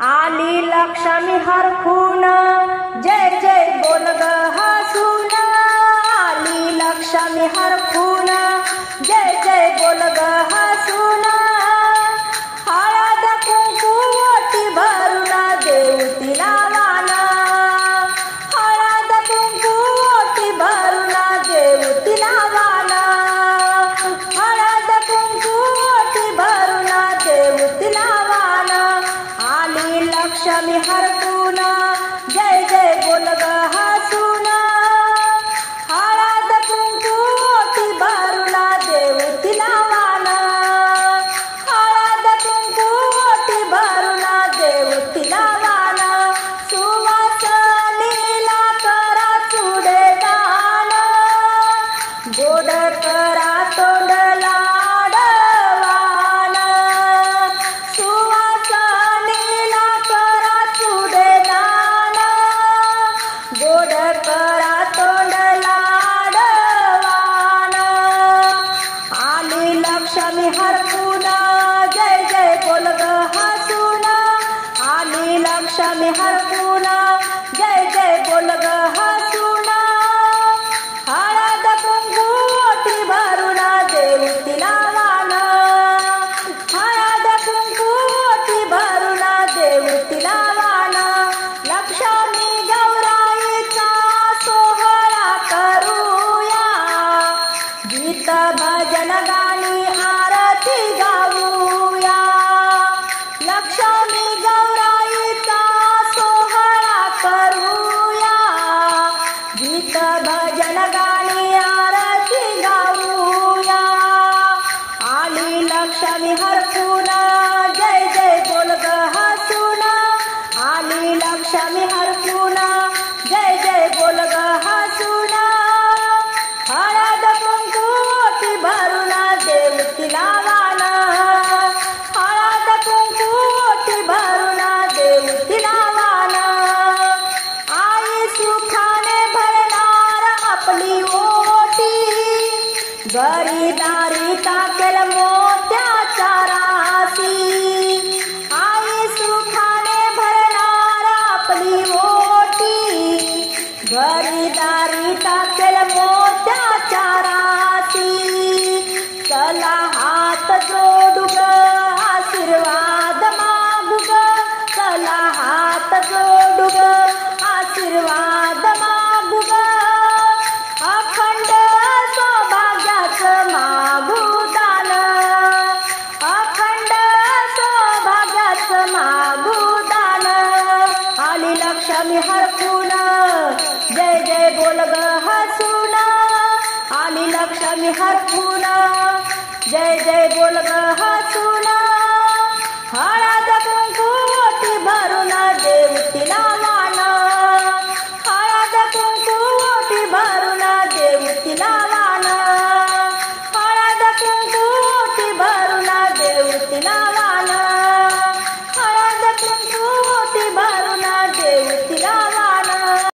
आली लक्ष्मी हरखून जय जय बोल ग हसून, आली लक्ष्मी हरखून जय जय बोल ग हसून, हळद कुंकू ओटी भरून देऊ तिला वाण, हळद कुंकू ओटी भरून देऊ तिला वाण, हळद कुंकू ओटी भरून देऊ तिला वाण, आली लक्ष्मी हरखून जय जय बोल ग हसून, हळद कुंकू ओटी भरून देऊ तिला वाण, हळद कुंकू ओटी भरून देऊ तिला वाण, सुवासनीला करा चुडे दान, गोड करा तोंड लाडवान, सुवासनीला करा चुडे दान, गोड करा तोंड लाडवान, आली लक्ष्मी हरखून जय जय बोल ग हसून, आली लक्ष्मी हरखून जय जय बोल ग हसून, हळद कुंकू ओटी भरून देऊ तिला वाण, हळद कुंकू ओटी भरून देऊ तिला वाण, लक्ष्मी गौराईचा सोहळा करूया, गीत भजन गाणी आरती गाऊया, लक्ष्मी गौराईचा सोहळा करूया, गीत भजन गाणी आरती गाऊया, आली लक्ष्मी हरखून जय जय बोल ग हसून, आली लक्ष्मी हरखून जय जय बोल ग हसून, हळद कुंकू ओटी भरून देऊ तिला वाण, हळद कुंकू ओटी भरून देऊ तिला वाण, आई सुखाने भरणार आपली ओटी, गरीदारी टाकेल मोत्याच्या राशी, आई सुखाने भरणार आपली ओटी, गरीदारी टाकेल मोत्याच्या राशी, चला हात जोडू ग आशीर्वाद मागू ग, चला हात जोडू ग आशीर्वाद मागू ग, अखंड सौभाग्याचं मागू दान, अखंड सौभाग्याचं मागू दान, आली लक्ष्मी हरखून जय जय बोल ग हसून, आली लक्ष्मी हरखून जय जय बोल ग हसून, हळद